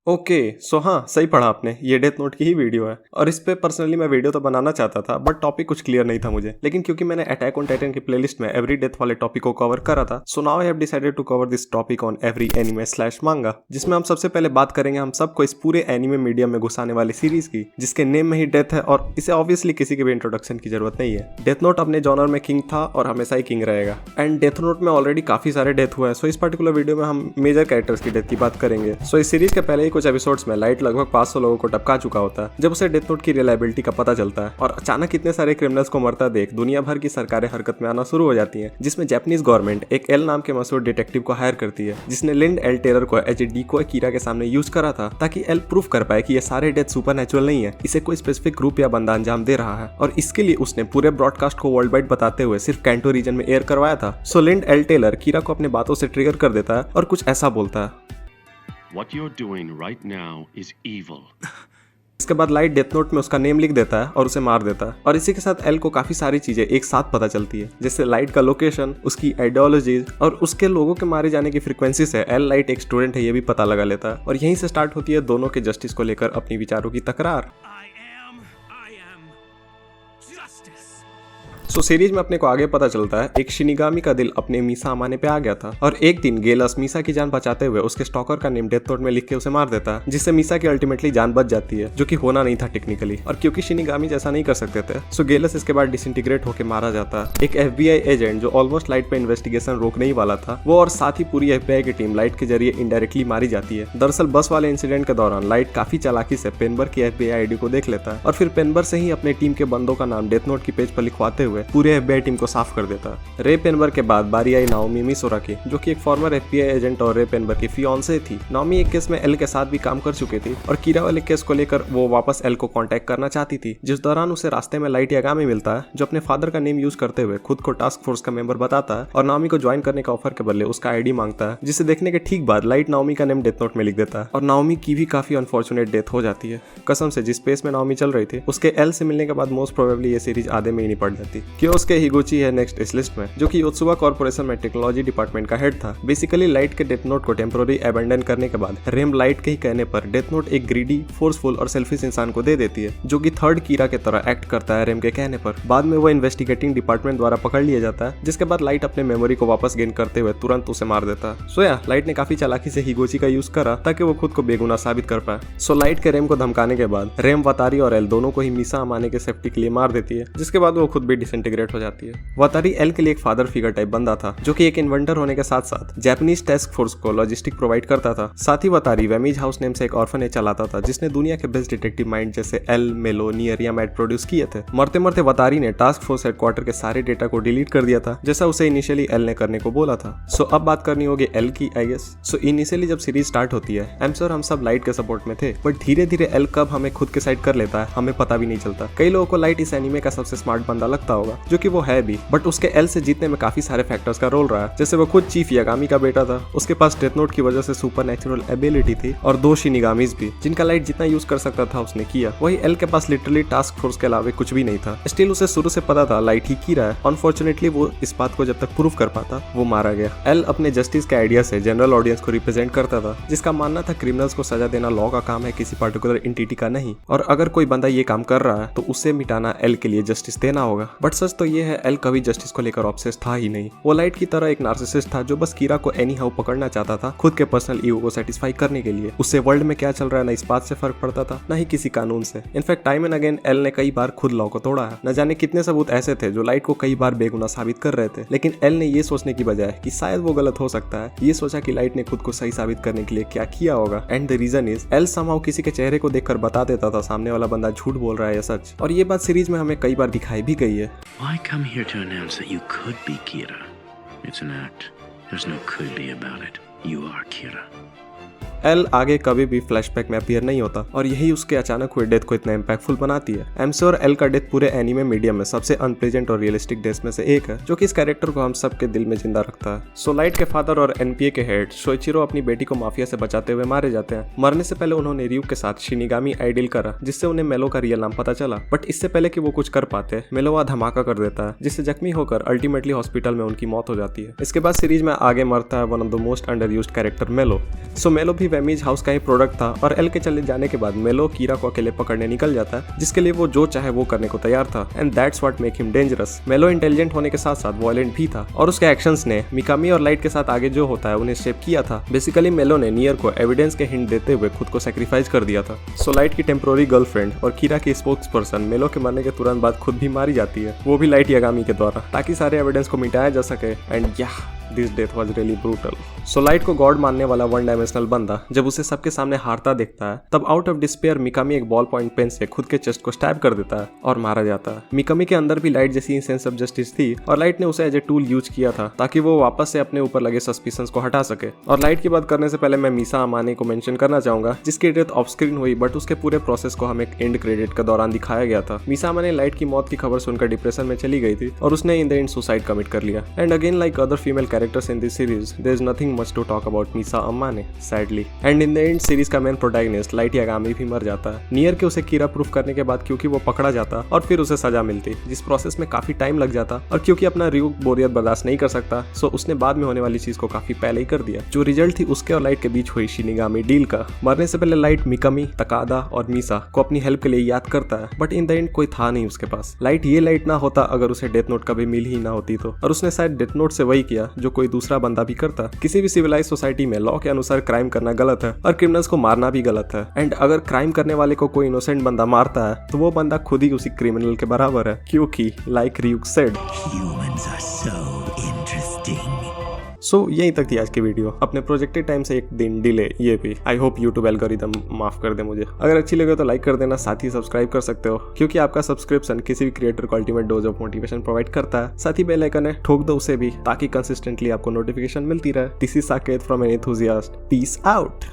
Okay, सो हाँ, सही पढ़ा आपने, ये डेथ नोट की ही वीडियो है। और इस पे पर्सनली मैं वीडियो तो बनाना चाहता था, बट टॉपिक कुछ क्लियर नहीं था मुझे। लेकिन क्योंकि मैंने अटैक ऑन टाइटन की प्लेलिस्ट में एवरी डेथ वाले टॉपिक को कवर करा था, so now I have decided to cover this topic on every anime slash manga, जिसमें हम सबसे पहले बात करेंगे हम सबको इस पूरे एनिमे मीडियम में घुसाने वाली सीरीज की, जिसके नेम में ही डेथ है और इसे ऑब्वियसली किसी के भी इंट्रोडक्शन की जरूरत नहीं है। डेथ नोट अपने जॉनर में किंग था और हमेशा ही किंग रहेगा। एंड डेथ नोट में ऑलरेडी काफी सारे डेथ हुए हैं, सो इस पर्टिकुलर वीडियो में हम मेजर कैरेक्टर्स की डेथ की बात करेंगे। सो इस सीरीज के पहले ही कुछ एपिसोड्स में लाइट लगभग 500 लोगों को टपका चुका होता है जब उसे डेथ नोट की रिलायबिलिटी का पता चलता है, और अचानक इतने सारे क्रिमिनल्स को मरता देख दुनिया भर की सरकारें हरकत में आना शुरू हो जाती हैं, जिसमें जापानीज गवर्नमेंट एक एल नाम के मशहूर डिटेक्टिव को हायर करती है, जिसने लिंड एल टेरर को एज ए डिकोय कीरा के सामने यूज करा था ताकि एल प्रूफ कर पाए कि ये सारे डेथ सुपरनैचुरल नहीं है, इसे कोई स्पेसिफिक ग्रुप या बंदा अंजाम दे रहा है। और इसके लिए उसने पूरे ब्रॉडकास्ट को वर्ल्ड वाइड बताते हुए सिर्फ कैंटो रीजन में एयर करवाया था। सो लिंड एल टेलर कीरा को अपने बातों से ट्रिगर कर देता है और कुछ ऐसा बोलता है, What you're doing right now is evil. इसके बाद लाइट डेथ नोट में उसका नेम लिख देता है और उसे मार देता है। और इसी के साथ एल को काफी सारी चीजें एक साथ पता चलती है, जैसे लाइट का लोकेशन, उसकी आइडियोलॉजीज और उसके लोगों के मारे जाने की फ्रीक्वेंसी से एल लाइट एक स्टूडेंट है ये भी पता लगा लेता है। और यहीं से स्टार्ट होती है दोनों के जस्टिस को लेकर अपनी विचारों की तकरार। सो सीरीज में अपने को आगे पता चलता है एक शिनिगामी का दिल अपने मीसा अमाने पे आ गया था, और एक दिन गेलस मीसा की जान बचाते हुए उसके स्टॉकर का नेम डेथ नोट में लिख के उसे मार देता है, जिससे मीसा की अल्टीमेटली जान बच जाती है, जो कि होना नहीं था टेक्निकली। और क्योंकि शिनिगामी जैसा नहीं कर सकते थे, सो गेलस इसके बाद डिसइंटीग्रेट होकर मारा जाता है। एक FBI एजेंट जो ऑलमोस्ट लाइट पे इन्वेस्टिगेशन रोकने ही वाला था, वो और साथ ही पूरी FBI की टीम लाइट के जरिए इनडायरेक्टली मारी जाती है। दरअसल बस वाले इंसिडेंट के दौरान लाइट काफी चालाकी से पेनबर की FBI ID को देख लेता है और फिर पेनबर से ही अपने टीम के बंदों का नाम डेथ नोट की पेज पर लिखवाते हुए पूरे FBI टीम को साफ कर देता। रे पेनबर के बाद बारी आई नाओमी मिसोरा की, जो कि एक फॉर्मर FBI एजेंट और रे पेनबर की फियांसे थी। नाओमी एक केस में एल के साथ भी काम कर चुकी थी और कीरा वाले केस को लेकर वो वापस एल को कांटेक्ट करना चाहती थी, जिस दौरान उसे रास्ते में लाइट यागामी मिलता है, जो अपने फादर का नेम यूज करते हुए खुद को टास्क फोर्स का मेंबर बताता है और नाओमी को ज्वाइन करने का ऑफर के बदले उसका ID मांगता है, जिसे देखने के ठीक बाद लाइट नाओमी का नेम डेथ नोट में लिख देता है और नाओमी की भी काफी अनफॉर्चुनेट डेथ हो जाती है। कसम से जिस पेस में नाओमी चल रही थी उसके एल से मिलने के बाद मोस्ट प्रोबेबली ये सीरीज आधे में ही निपट जाती। क्योंकि हिगुची है नेक्स्ट इस लिस्ट में, जो कि योत्सुबा कॉर्पोरेशन में टेक्नोलॉजी डिपार्टमेंट का हेड था। बेसिकली लाइट के डेथ नोट को टेम्पोररी अबैंडन करने के बाद रेम लाइट के ही कहने पर डेथ नोट एक ग्रीडी, फोर्सफुल और सेल्फिश इंसान को दे देती है, जो कि थर्ड कीरा के तरह एक्ट करता है रेम के कहने पर। बाद में वो इन्वेस्टिगेटिंग डिपार्टमेंट द्वारा पकड़ लिया जाता है, जिसके बाद लाइट अपने मेमोरी को वापस गेन करते हुए तुरंत उसे मार देता है। सो लाइट ने काफी चालाकी से हिगोची का यूज करा ताकि वो खुद को बेगुनाह साबित कर पाए। सो लाइट के रेम को धमकाने के बाद रेम, वतारी और एल दोनों को ही मीसा अमाने के सेफ्टी के लिए मार देती है, जिसके बाद वो खुद भी डिसइंटीग्रेट हो जाती है। वतारी एल के लिए एक फादर फिगर टाइप बंदा था, जो कि एक इन्वेंटर होने के साथ साथ जापानीज टास्क फोर्स को लॉजिस्टिक प्रोवाइड करता था। साथ ही वतारी वेमीज हाउस नेम से एक ऑर्फनेज चलाता था, जिसने दुनिया के बेस्ट डिटेक्टिव माइंड जैसे एल, मेलो, नियर या मैट प्रोड्यूस किए थे। मरते मरते वतारी ने टास्क फोर्स हेडक्वार्टर के सारे डेटा को डिलीट कर दिया था, जैसा उसे इनिशियली एल ने करने को बोला था। सो अब बात करनी होगी एल की, आई गेस। सो इनिशियली जब सीरीज स्टार्ट होती है, आई एम श्योर हम सब लाइट के सपोर्ट में थे, बट धीरे धीरे एल कब हमें खुद के साइड कर लेता है हमें पता भी नहीं चलता। कई लोगों को लाइट इस एनीमे का सबसे स्मार्ट बंदा लगता होगा, जो कि वो है भी, बट उसके एल से जीतने में काफी सारे फैक्टर्स का रोल रहा है। जैसे वो खुद चीफ यागामी का बेटा था, उसके पास डेथ नोट की वजह से सुपरनैचुरल एबिलिटी थी, और 2 शिनिगामीज भी, जिनका लाइट जितना यूज कर सकता था उसने किया। वही एल के पास लिटरली टास्क फोर्स के अलावा कुछ भी नहीं था। स्टिल उसे शुरू से पता था लाइट ही की रहा है। अनफॉर्चुनेटली वो इस बात को जब तक प्रूव कर पाता वो मारा गया। एल अपने जस्टिस के आइडिया से जनरल ऑडियंस को रिप्रेजेंट करता था, जिसका मानना था क्रिमिनल्स को सजा देना लॉ का काम है, किसी पर्टिकुलर एंटिटी का नहीं, और अगर कोई बंदा ये काम कर रहा है तो उसे मिटाना एल के लिए जस्टिस देना होगा। बट सच तो ये है एल कभी जस्टिस को लेकर ऑब्सेस था ही नहीं। वो लाइट की तरह एक नार्सिसिस्ट था जो बस कीरा को एनी हाउ पकड़ना चाहता था, खुद के पर्सनल ईगो को सेटिस्फाई करने के लिए। उससे वर्ल्ड में क्या चल रहा है ना इस बात से फर्क पड़ता था, ना ही किसी कानून से। In fact time and again L ने कई बार खुद लॉ को तोड़ा है। न जाने कितने सबूत ऐसे थे जो लाइट को कई बार बेगुनाह साबित कर रहे थे, लेकिन एल ने ये सोचने की बजाय कि शायद वो गलत हो सकता है, ये सोचा कि लाइट ने खुद को सही साबित करने के लिए क्या किया होगा। And the reason is L somehow किसी के चेहरे को देखकर बता देता था सामने वाला बंदा झूठ बोल रहा है या सच। और ये बात सीरीज में हमें कई बार दिखाई भी गई है। Why come here to announce that you could be Kira? It's an act. There's no could be about it. You are Kira. L आगे कभी भी फ्लैशबैक में अपीयर नहीं होता और यही उसके अचानक हुए डेथ को इतना इम्पैक्टफुल बनाती है। आई एम श्योर एल का डेथ पूरे एनीमे मीडियम में सबसे अनप्लेजेंट और रियलिस्टिक डेथ में से एक है, जो कि इस कैरेक्टर को हम सबके दिल में जिंदा रखता है। सो लाइट के फादर और एनपीए के हेड शोइचिरो अपनी बेटी को माफिया से बचाते हुए मारे जाते हैं। मरने से पहले उन्होंने रियू के साथ शिनिगामी आइडियल करा, जिससे उन्हें मेलो का रियल नाम पता चला। बट इससे पहले कि वो कुछ कर पाते, मेलो वहां धमाका कर देता है, जिससे जख्मी होकर अल्टीमेटली हॉस्पिटल में उनकी मौत हो जाती है। इसके बाद सीरीज में आगे मरता है one of the most under used character मेलो। सो मेलो भी वेमीज हाउस का ही प्रोडक्ट था और एल के चले जाने के बाद मेलो कीरा को अकेले पकड़ने निकल जाता है, जिसके लिए वो जो चाहे वो करने को तैयार था। And that's what make him dangerous. मेलो इंटेलिजेंट होने के साथ साथ वायलेंट भी था और उसके एक्शंस ने मिकामी और लाइट के साथ आगे जो होता है उन्हें शेप किया था। बेसिकली मेलो ने नियर को एविडेंस के हिंट देते हुए खुद को सैक्रिफाइस कर दिया था। सो लाइट की टेम्पोररी गर्लफ्रेंड और कीरा की स्पोक्स पर्सन मेलो के मरने के तुरंत बाद खुद भी मारी जाती है, वो भी लाइट यागामी के द्वारा, ताकि सारे एविडेंस को मिटाया जा सके। And this death was really brutal. So light को गॉड मानने वाला वन डायमेंशनल बंदा जब उसे सबके सामने हारता देखता है, तब आउट ऑफ डिस्पेयर मिकामी एक बॉल पॉइंट पेन से खुद के चेस्ट को स्टैब कर देता है और मारा जाता है। मिकामी के अंदर भी लाइट जैसी सेंस ऑफ जस्टिस थी और लाइट ने उसे एज ए टूल यूज किया था ताकि वो वापस से अपने ऊपर लगे सस्पिशंस को हटा सके। और लाइट की बात करने से पहले मैं मीसा अमाने को मेंशन करना चाहूंगा, जिसकी डेथ ऑफ स्क्रीन हुई बट उसके पूरे प्रोसेस को हमें एंड क्रेडिट के दौरान दिखाया गया था। मीसा अमाने लाइट की मौत की खबर सुनकर डिप्रेशन में चली गई थी और उसने in the end suicide commit कर लिया। And again like other female characters in this series, there is nothing much to talk about Misa Amane sadly. And in the end series का मेन प्रोटैगनिस्ट लाइट यागामी भी मर जाता है near के उसे कीरा proof करने के बाद, क्योंकि वो पकड़ा जाता और फिर उसे सजा मिलती, जिस प्रोसेस में काफी टाइम लग जाता। और क्योंकि अपना रियूक बोरियत बर्दाश्त नहीं कर सकता, सो उसने बाद में होने वाली चीज को काफी पहले ही कर दिया। जो रिजल्ट थी उसके और लाइट के बीच हुई शिनिगामी डील का। मरने से पहले लाइट मिकामी, तकादा और मीसा को अपनी हेल्प के लिए याद करता है, बट इन द एंड कोई था नहीं उसके पास। लाइट ये लाइट ना होता अगर उसे डेथ नोट कभी मिल ही ना होती तो, और उसने शायद डेथ नोट से वही किया जो कोई दूसरा बंदा भी करता। किसी भी सिविलाइज सोसाइटी में लॉ के अनुसार क्राइम करना गलत है और क्रिमिनल्स को मारना भी गलत है। एंड अगर क्राइम करने वाले को कोई इनोसेंट बंदा मारता है तो वो बंदा खुद ही उसी क्रिमिनल के बराबर है, क्योंकि like Ryuk said, Humans are so interesting. So यहीं तक थी आज की वीडियो। अपने प्रोजेक्टेड टाइम से एक दिन डिले ये भी। आई होप यूट्यूब एल्गोरिदम माफ कर दे मुझे। अगर अच्छी लगे तो लाइक कर देना, साथ ही सब्सक्राइब कर सकते हो, क्योंकि आपका सब्सक्रिप्शन किसी भी क्रिएटर को ultimate dose of motivation provide करता है। साथ ही बेल आइकन है, ठोक दो उसे भी, ताकि कंसिस्टेंटली आपको नोटिफिकेशन मिलती रहे। This is Saket from an enthusiast. Peace out.